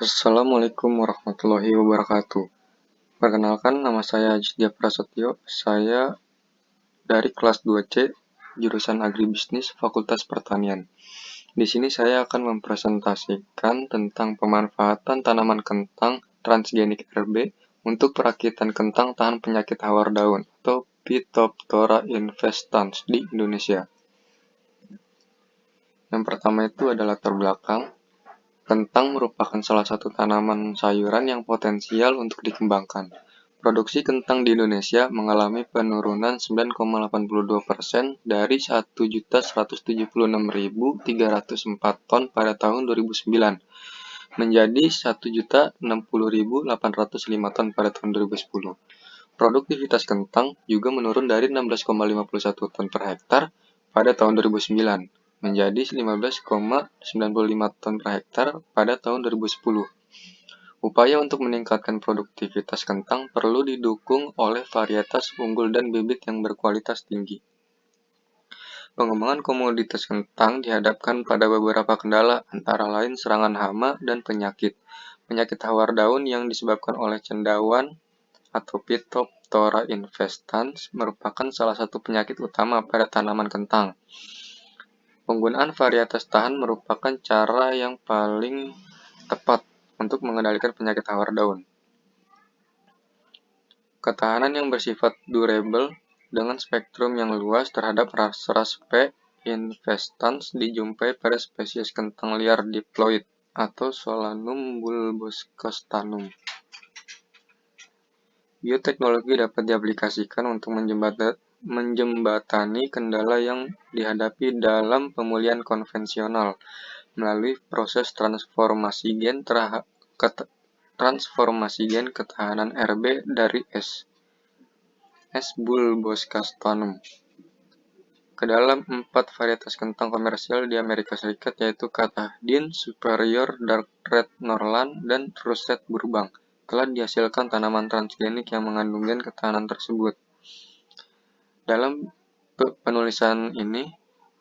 Assalamualaikum warahmatullahi wabarakatuh. Perkenalkan, nama saya Ajidya Prasetyo. Saya dari kelas 2C, jurusan Agribisnis, Fakultas Pertanian. Di sini saya akan mempresentasikan tentang pemanfaatan tanaman kentang transgenik RB untuk perakitan kentang tahan penyakit hawar daun atau Phytophthora infestans di Indonesia. Yang pertama itu adalah latar belakang. Kentang merupakan salah satu tanaman sayuran yang potensial untuk dikembangkan. Produksi kentang di Indonesia mengalami penurunan 9,82% dari 1.176.304 ton pada tahun 2009 menjadi 1.060.805 ton pada tahun 2010. Produktivitas kentang juga menurun dari 16,51 ton per hektar pada tahun 2009 menjadi 15,95 ton per hektar pada tahun 2010. Upaya untuk meningkatkan produktivitas kentang perlu didukung oleh varietas unggul dan bibit yang berkualitas tinggi. Pengembangan komoditas kentang dihadapkan pada beberapa kendala, antara lain serangan hama dan penyakit. Penyakit hawar daun yang disebabkan oleh cendawan atau Phytophthora infestans merupakan salah satu penyakit utama pada tanaman kentang. Penggunaan varietas tahan merupakan cara yang paling tepat untuk mengendalikan penyakit hawar daun. Ketahanan yang bersifat durable dengan spektrum yang luas terhadap ras P. infestans dijumpai pada spesies kentang liar diploid atau Solanum bulboscastanum. Bioteknologi dapat diaplikasikan untuk menjembatani kendala yang dihadapi dalam pemulihan konvensional melalui proses transformasi gen ketahanan RB dari S. bulboscastanum ke dalam 4 varietas kentang komersial di Amerika Serikat, yaitu Katahdin, Superior, Dark Red Norland, dan Russet Burbank. Telah dihasilkan tanaman transgenik yang mengandung gen ketahanan tersebut. Dalam penulisan ini,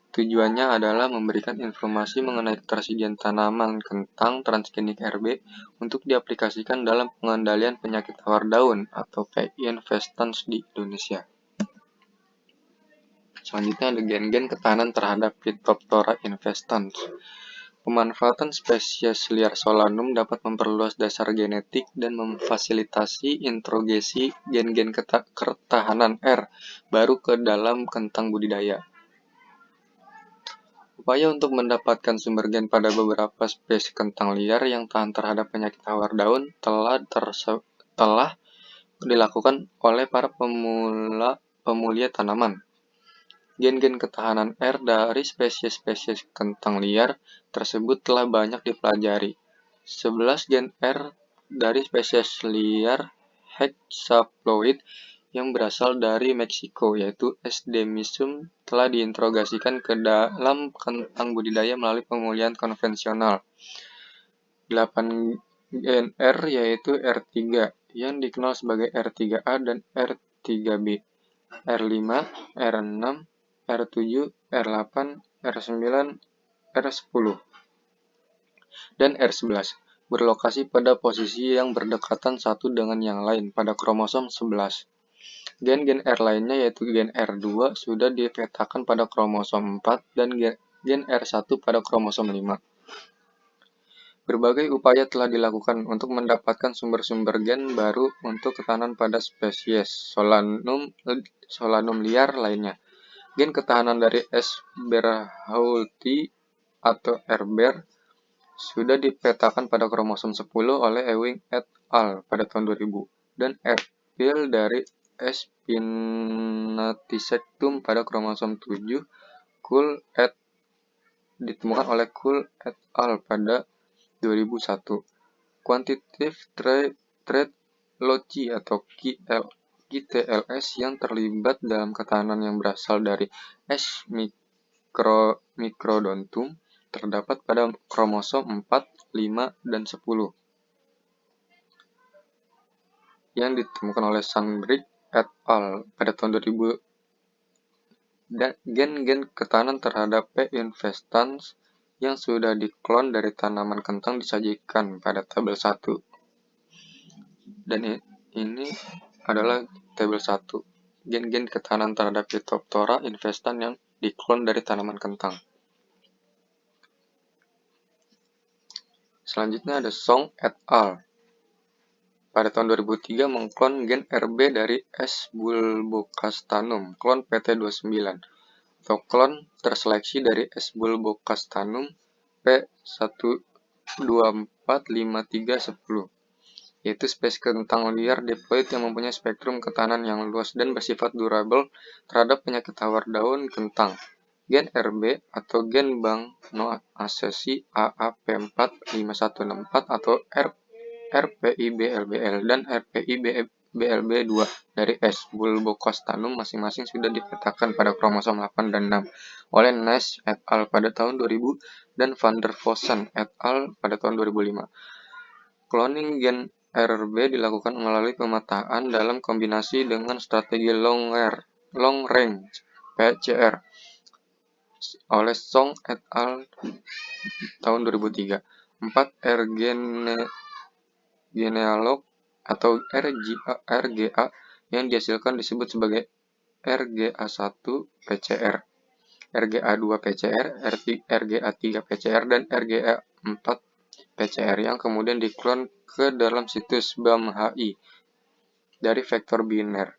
tujuannya adalah memberikan informasi mengenai ketersediaan tanaman kentang transgenik RB untuk diaplikasikan dalam pengendalian penyakit hawar daun atau P. infestans di Indonesia. Selanjutnya ada gen-gen ketahanan terhadap Phytophthora infestans. Pemanfaatan spesies liar Solanum dapat memperluas dasar genetik dan memfasilitasi introgesi gen-gen ketahanan R baru ke dalam kentang budidaya. Upaya untuk mendapatkan sumber gen pada beberapa spesies kentang liar yang tahan terhadap penyakit hawar daun telah dilakukan oleh para pemulia tanaman. Gen-gen ketahanan R dari spesies-spesies kentang liar tersebut telah banyak dipelajari. 11 gen R dari spesies liar hexaploid yang berasal dari Meksiko, yaitu S. demissum, telah diintrogasikan ke dalam kentang budidaya melalui pemulihan konvensional. 8 gen R yaitu R3 yang dikenal sebagai R3A dan R3B, R5, R6, R7, R8, R9, R10, dan R11 berlokasi pada posisi yang berdekatan satu dengan yang lain pada kromosom 11. Gen-gen R lainnya yaitu gen R2 sudah dipetakan pada kromosom 4 dan gen R1 pada kromosom 5. Berbagai upaya telah dilakukan untuk mendapatkan sumber-sumber gen baru untuk ketahanan pada spesies Solanum liar lainnya. Gen ketahanan dari S. berhaultii atau R-Ber sudah dipetakan pada kromosom 10 oleh Ewing et al. Pada tahun 2000 dan R-Bil dari S. pinnatisectum pada kromosom 7 ditemukan oleh Kuhl et al. Pada 2001. Quantitative Trait Loci atau QTLS yang terlibat dalam ketahanan yang berasal dari S. microdontum terdapat pada kromosom 4, 5, dan 10 yang ditemukan oleh Sandbrink et al. Pada tahun 2000. Dan gen-gen ketahanan terhadap P. infestans yang sudah diklon dari tanaman kentang disajikan pada tabel 1. Dan ini adalah tabel 1. Gen-gen ketahanan terhadap Phytophthora infestans yang diklon dari tanaman kentang. Selanjutnya ada Song et al. Pada tahun 2003 mengklon gen RB dari S. bulbocastanum, klon PT29, atau klon terseleksi dari S. bulbocastanum P1245310, yaitu spesies kentang liar diploid yang mempunyai spektrum ketahanan yang luas dan bersifat durable terhadap penyakit tawar daun kentang. Gen RB atau gen bank noasesi AAP45164 atau RPI-BLBL dan RPI-BLB2 dari S. bulbocastanum masing-masing sudah dipetakan pada kromosom 8 dan 6 oleh Nash et al. Pada tahun 2000 dan van der Vossen et al. Pada tahun 2005. Cloning gen RB dilakukan melalui pemetaan dalam kombinasi dengan strategi long range PCR oleh Song et al. Tahun 2003. 4 genealog atau RGA yang dihasilkan disebut sebagai RGA1 PCR, RGA2 PCR, RGA3 PCR, dan RGA4 PCR yang kemudian diklon ke dalam situs BAM-HI dari vektor biner.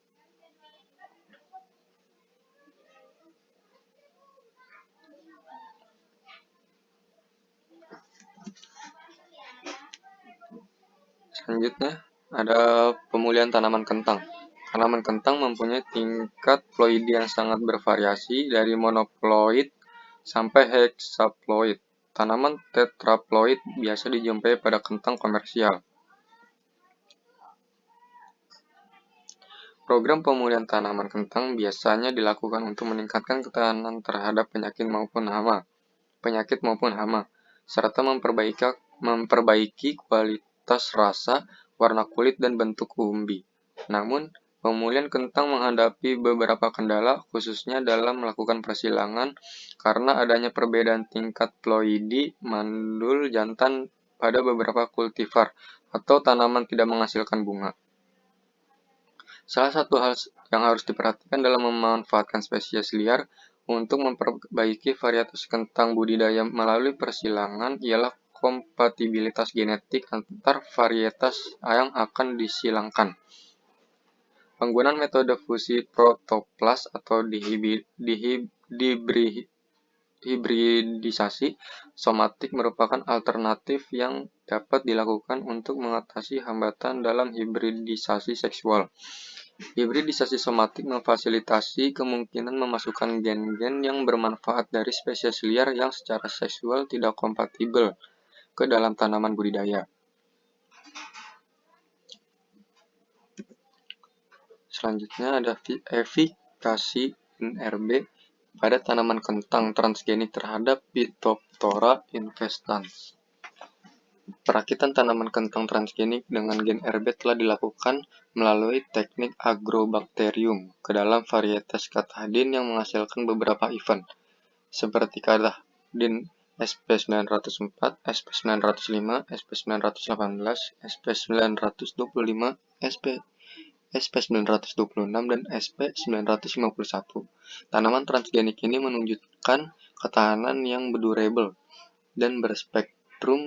Selanjutnya ada pemulihan tanaman kentang. Tanaman kentang mempunyai tingkat ploidi yang sangat bervariasi dari monoploid sampai hexaploid. Tanaman tetraploid biasa dijumpai pada kentang komersial. Program pemulihan tanaman kentang biasanya dilakukan untuk meningkatkan ketahanan terhadap penyakit maupun hama, serta memperbaiki kualitas rasa, warna kulit, dan bentuk umbi. Namun, pemulihan kentang menghadapi beberapa kendala, khususnya dalam melakukan persilangan karena adanya perbedaan tingkat ploidi mandul jantan pada beberapa kultivar atau tanaman tidak menghasilkan bunga. Salah satu hal yang harus diperhatikan dalam memanfaatkan spesies liar untuk memperbaiki varietas kentang budidaya melalui persilangan ialah kompatibilitas genetik antar varietas yang akan disilangkan. Penggunaan metode fusi protoplas atau hibridisasi somatik merupakan alternatif yang dapat dilakukan untuk mengatasi hambatan dalam hibridisasi seksual. Hibridisasi somatik memfasilitasi kemungkinan memasukkan gen-gen yang bermanfaat dari spesies liar yang secara seksual tidak kompatibel ke dalam tanaman budidaya. Selanjutnya ada efikasi gen RB pada tanaman kentang transgenik terhadap Phytophthora infestans. Perakitan tanaman kentang transgenik dengan gen RB telah dilakukan melalui teknik agrobakterium ke dalam varietas Catadin yang menghasilkan beberapa event, seperti Catadin SP904, SP905, SP918, SP925, SP926, dan SP951. Tanaman transgenik ini menunjukkan ketahanan yang durable dan berspektrum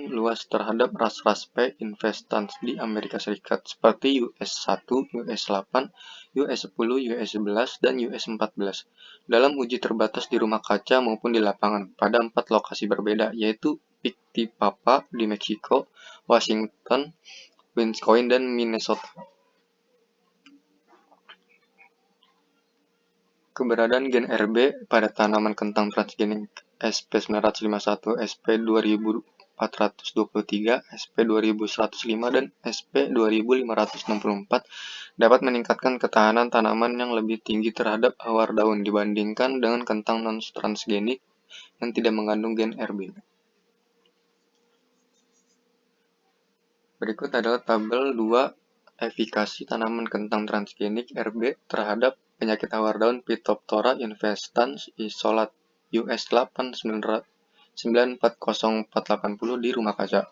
luas terhadap ras-ras P. infestans di Amerika Serikat seperti US1, US8, US10, US11, dan US14 dalam uji terbatas di rumah kaca maupun di lapangan pada 4 lokasi berbeda, yaitu Papa di Meksiko, Washington, Wisconsin, dan Minnesota. Keberadaan gen RB pada tanaman kentang transgenik SP951, SP2423, SP2105, dan SP2564 dapat meningkatkan ketahanan tanaman yang lebih tinggi terhadap hawar daun dibandingkan dengan kentang non-transgenik yang tidak mengandung gen RB. Berikut adalah tabel 2 efikasi tanaman kentang transgenik RB terhadap penyakit hawar daun Phytophthora infestans isolat US8 940480 di Rumah Kaca.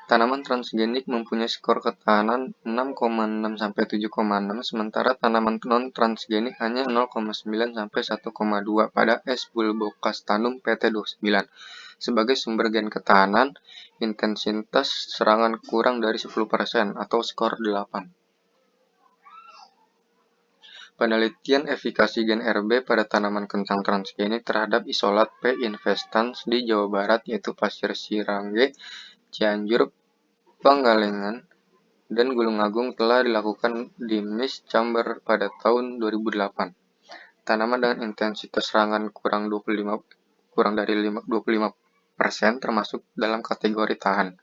Tanaman transgenik mempunyai skor ketahanan 6,6 sampai 7,6, sementara tanaman non-transgenik hanya 0,9 sampai 1,2 pada S. bulbocastanum pt29. Sebagai sumber gen ketahanan, intensitas serangan kurang dari 10% atau skor 8. Penelitian efikasi gen RB pada tanaman kentang transgenik terhadap isolat P. infestans di Jawa Barat, yaitu Pasir Sirangge, Cianjur, Pangalengan, dan Gunung Agung telah dilakukan di Miss Chamber pada tahun 2008. Tanaman dengan intensitas serangan kurang dari 25% termasuk dalam kategori tahan.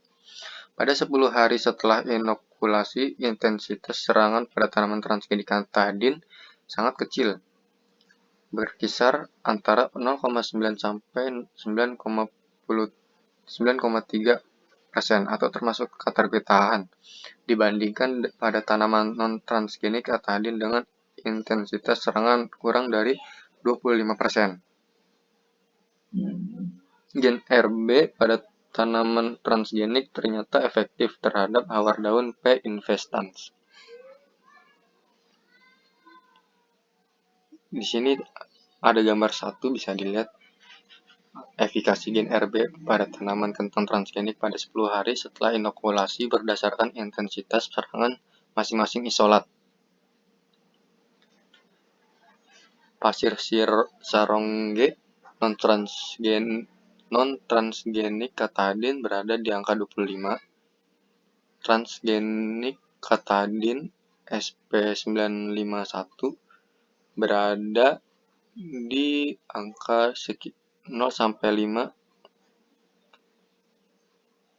Pada 10 hari setelah inokulasi, intensitas serangan pada tanaman transgenik Cantadin sangat kecil, berkisar antara 0,9 sampai 9,3% atau termasuk kategori tahan, dibandingkan pada tanaman non-transgenik Cantadin dengan intensitas serangan kurang dari 25%. Gen RB pada tanaman transgenik ternyata efektif terhadap hawar daun P. infestans. Di sini ada gambar 1, bisa dilihat efikasi gen RB pada tanaman kentang transgenik pada 10 hari setelah inokulasi berdasarkan intensitas serangan masing-masing isolat. Pasir Sirangge non-transgenik Cantadin berada di angka 25, transgenik Cantadin SP951 berada di angka 0-5,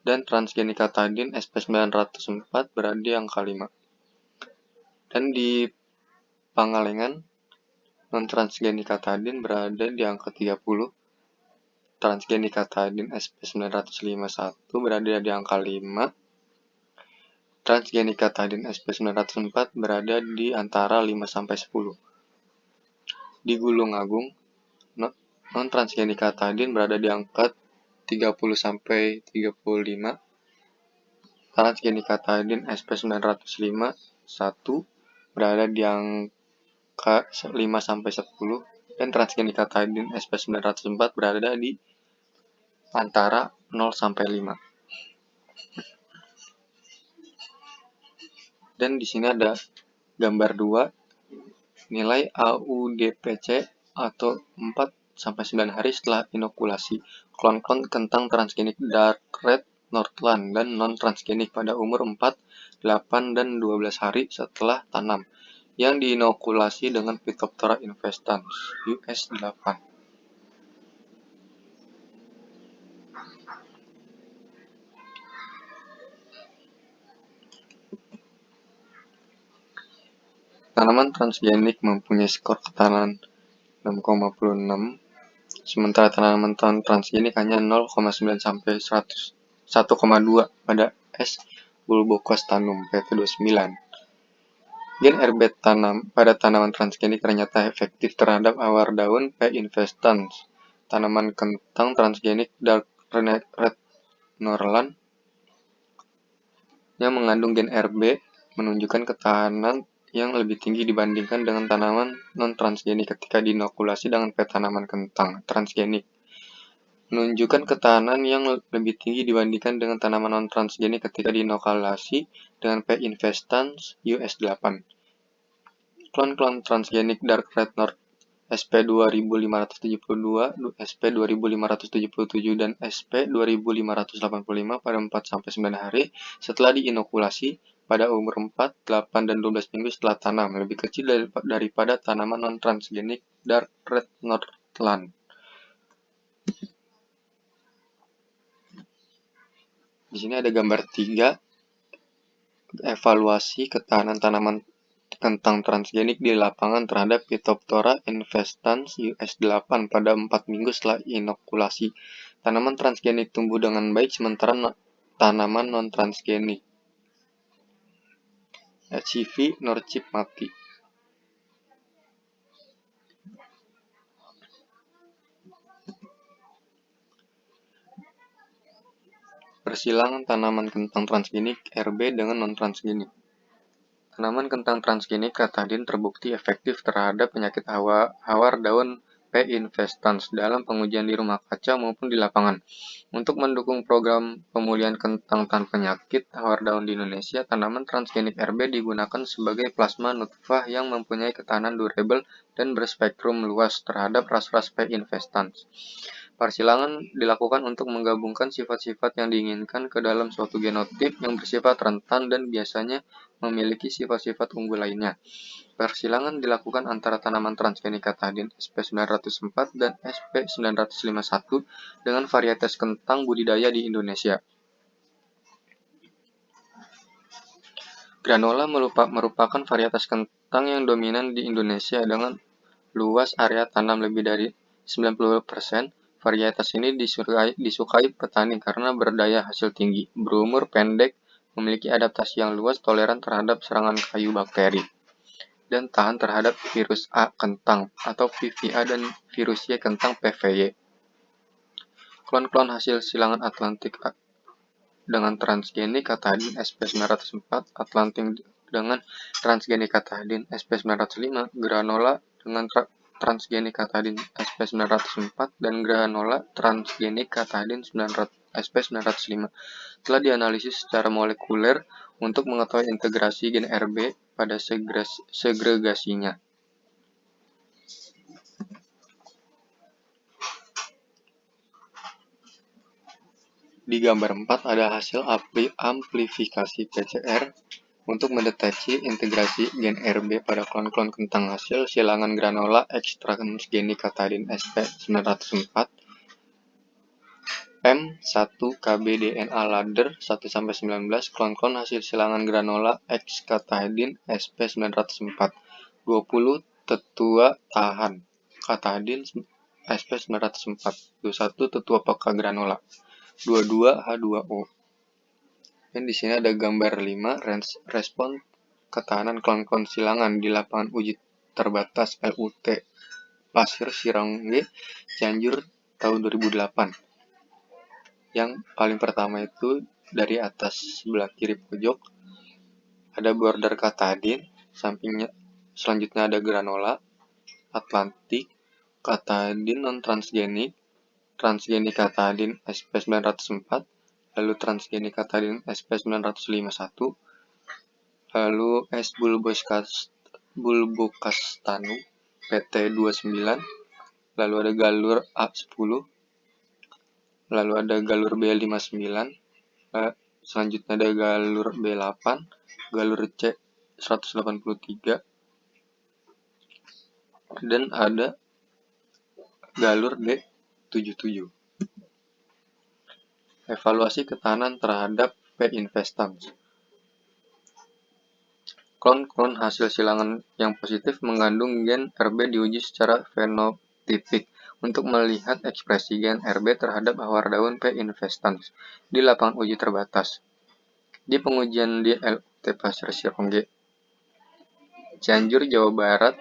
dan transgenik Cantadin SP904 berada di angka 5. Dan di Pangalengan, non-transgenik Cantadin berada di angka 30, transgenik Cantadin SP951 berada di angka 5, transgenik Cantadin SP904 berada di antara 5-10. Di Gunung Agung, non-transgenik Cantadin berada di angka 30-35, transgenik Cantadin SP905 berada di angka 5-10, dan transgenik Cantadin SP904 berada di antara 0-5. Dan di sini ada gambar 2, nilai AUDPC atau 4-9 hari setelah inokulasi klon-klon kentang transgenik Dark Red Northland dan non-transgenik pada umur 4, 8, dan 12 hari setelah tanam yang diinokulasi dengan Phytophthora infestans US8. Tanaman transgenik mempunyai skor ketahanan 6,6, sementara tanaman transgenik hanya 0,9 sampai 1,2 pada S. bulbocastanum pt29. Gen RB pada tanaman transgenik ternyata efektif terhadap hawar daun P. infestans. Tanaman kentang transgenik Dark Red Northland yang mengandung gen RB menunjukkan ketahanan yang lebih tinggi dibandingkan dengan tanaman non-transgenik ketika diinokulasi dengan P. tanaman kentang transgenik. Menunjukkan ketahanan yang lebih tinggi dibandingkan dengan tanaman non-transgenik ketika diinokulasi dengan P. infestans US8. Klon-klon transgenik Dark Red North SP2572, SP2577, dan SP2585 pada 4-9 hari setelah diinokulasi pada umur 4, 8, dan 12 minggu setelah tanam, lebih kecil daripada tanaman non-transgenik Dark Red Northland. Di sini ada gambar 3, evaluasi ketahanan tanaman kentang transgenik di lapangan terhadap Phytophthora infestans US8 pada 4 minggu setelah inokulasi. Tanaman transgenik tumbuh dengan baik sementara tanaman non-transgenik HIV Norchip mati. Persilangan tanaman kentang transgenik RB dengan non-transgenik. Tanaman kentang transgenik Katadin terbukti efektif terhadap penyakit hawar daun P. infestans dalam pengujian di rumah kaca maupun di lapangan. Untuk mendukung program pemulihan kentang tanpa penyakit hawar daun di Indonesia, tanaman transgenik RB digunakan sebagai plasma nutfah yang mempunyai ketahanan durable dan berspektrum luas terhadap ras-ras P. infestans. Persilangan dilakukan untuk menggabungkan sifat-sifat yang diinginkan ke dalam suatu genotip yang bersifat rentan dan biasanya memiliki sifat-sifat unggul lainnya. Persilangan dilakukan antara tanaman transgenik Katadin SP904 dan SP951 dengan varietas kentang budidaya di Indonesia. Granola merupakan varietas kentang yang dominan di Indonesia dengan luas area tanam lebih dari 90%. Varietas ini disukai petani karena berdaya hasil tinggi, berumur pendek, memiliki adaptasi yang luas, toleran terhadap serangan kayu bakteri, dan tahan terhadap virus A kentang atau PVA dan virus Y kentang PVY. Klon-klon hasil silangan Atlantik dengan transgenik Katadin SP904, Atlantik dengan transgenik Katadin SP905, Granola dengan transgenik Katadin SP904 dan granola transgenik Katadin SP905 telah dianalisis secara molekuler untuk mengetahui integrasi gen RB pada segregasinya. Di gambar 4 ada hasil amplifikasi PCR untuk mendeteksi integrasi gen RB pada klon-klon kentang hasil silangan granola X transgenik Katadin SP904 M1KB DNA ladder 1-19 klon-klon hasil silangan granola X Katadin SP904 20 tetua tahan Katadin SP904 21 tetua peka granola 22 H2O. Dan di sini ada gambar 5 respon ketahanan klon-klon silangan di lapangan uji terbatas LUT Pasir Sirangge Cianjur tahun 2008. Yang paling pertama itu dari atas sebelah kiri pojok ada border Katadin, sampingnya selanjutnya ada granola, Atlantik, Katadin non transgenik, transgenik Katadin SP904, lalu transgenik Katadin SP951, lalu S. bulbocastanu PT29, lalu ada galur A10, lalu ada galur B59, selanjutnya ada galur B8, galur C 183, dan ada galur D77. Evaluasi ketahanan terhadap P. infestans. Klon-klon hasil silangan yang positif mengandung gen RB diuji secara fenotipik untuk melihat ekspresi gen RB terhadap hawar daun P. infestans di lapangan uji terbatas. Di pengujian di LUT Pasir Sirangge, Cianjur, Jawa Barat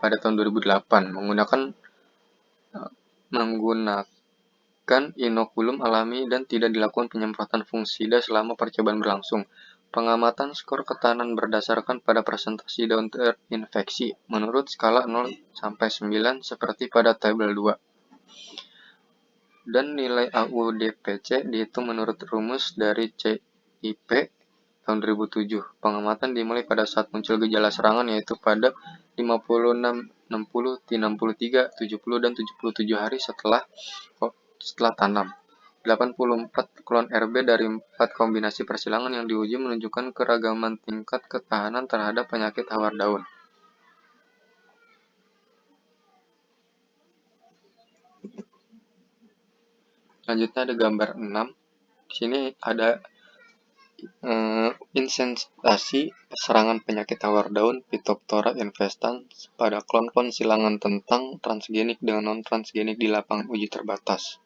pada tahun 2008 menggunakan inokulum alami dan tidak dilakukan penyemprotan fungisida selama percobaan berlangsung. Pengamatan skor ketahanan berdasarkan pada presentasi daun terinfeksi menurut skala 0-9 seperti pada tabel 2. Dan nilai AUDPC dihitung menurut rumus dari CIP tahun 2007. Pengamatan dimulai pada saat muncul gejala serangan yaitu pada 56, 60, 63, 70, dan 77 hari setelah tanam. 84 klon RB dari 4 kombinasi persilangan yang diuji menunjukkan keragaman tingkat ketahanan terhadap penyakit hawar daun. Selanjutnya ada gambar 6. Di sini ada insensasi serangan penyakit hawar daun Phytophthora infestans pada klon-klon silangan kentang transgenik dengan non-transgenik di lapangan uji terbatas.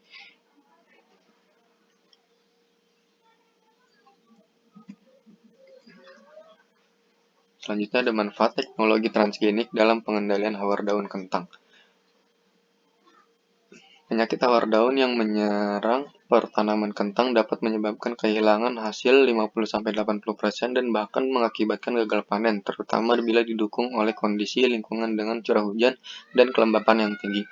Selanjutnya ada manfaat teknologi transgenik dalam pengendalian hawar daun kentang. Penyakit hawar daun yang menyerang pertanaman kentang dapat menyebabkan kehilangan hasil 50-80% dan bahkan mengakibatkan gagal panen, terutama bila didukung oleh kondisi lingkungan dengan curah hujan dan kelembapan yang tinggi.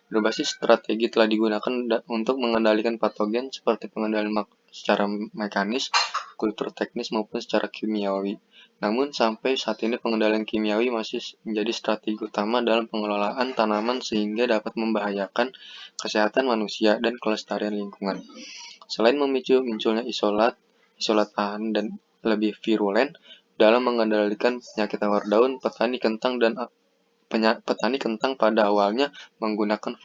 Berbagai strategi telah digunakan untuk mengendalikan patogen seperti pengendalian secara mekanis, kultur teknis maupun secara kimiawi. Namun sampai saat ini pengendalian kimiawi masih menjadi strategi utama dalam pengelolaan tanaman sehingga dapat membahayakan kesehatan manusia dan kelestarian lingkungan. Selain memicu munculnya isolat tahan dan lebih virulen dalam mengendalikan penyakit tawar daun, petani kentang pada awalnya menggunakan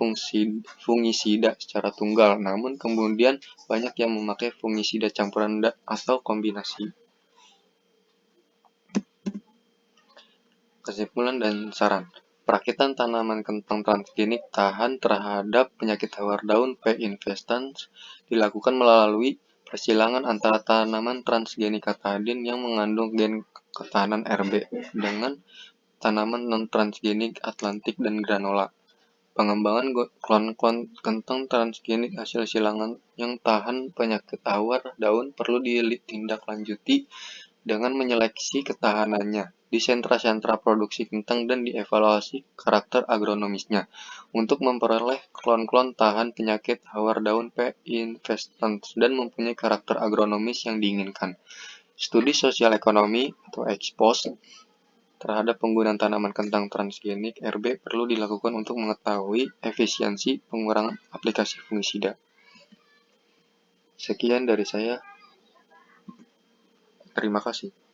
fungisida secara tunggal, namun kemudian banyak yang memakai fungisida campuran atau kombinasi. Kesimpulan dan saran. Perakitan tanaman kentang transgenik tahan terhadap penyakit hawar daun P. infestans dilakukan melalui persilangan antara tanaman transgenik katadin yang mengandung gen ketahanan Rb dengan tanaman non-transgenik Atlantik dan granola. Pengembangan klon-klon kentang transgenik hasil silangan yang tahan penyakit hawar daun perlu ditindaklanjuti dengan menyeleksi ketahanannya di sentra-sentra produksi kentang dan dievaluasi karakter agronomisnya untuk memperoleh klon-klon tahan penyakit hawar daun P. infestans dan mempunyai karakter agronomis yang diinginkan. Studi sosial ekonomi atau expose terhadap penggunaan tanaman kentang transgenik Rb perlu dilakukan untuk mengetahui efisiensi pengurangan aplikasi fungisida. Sekian dari saya. Terima kasih.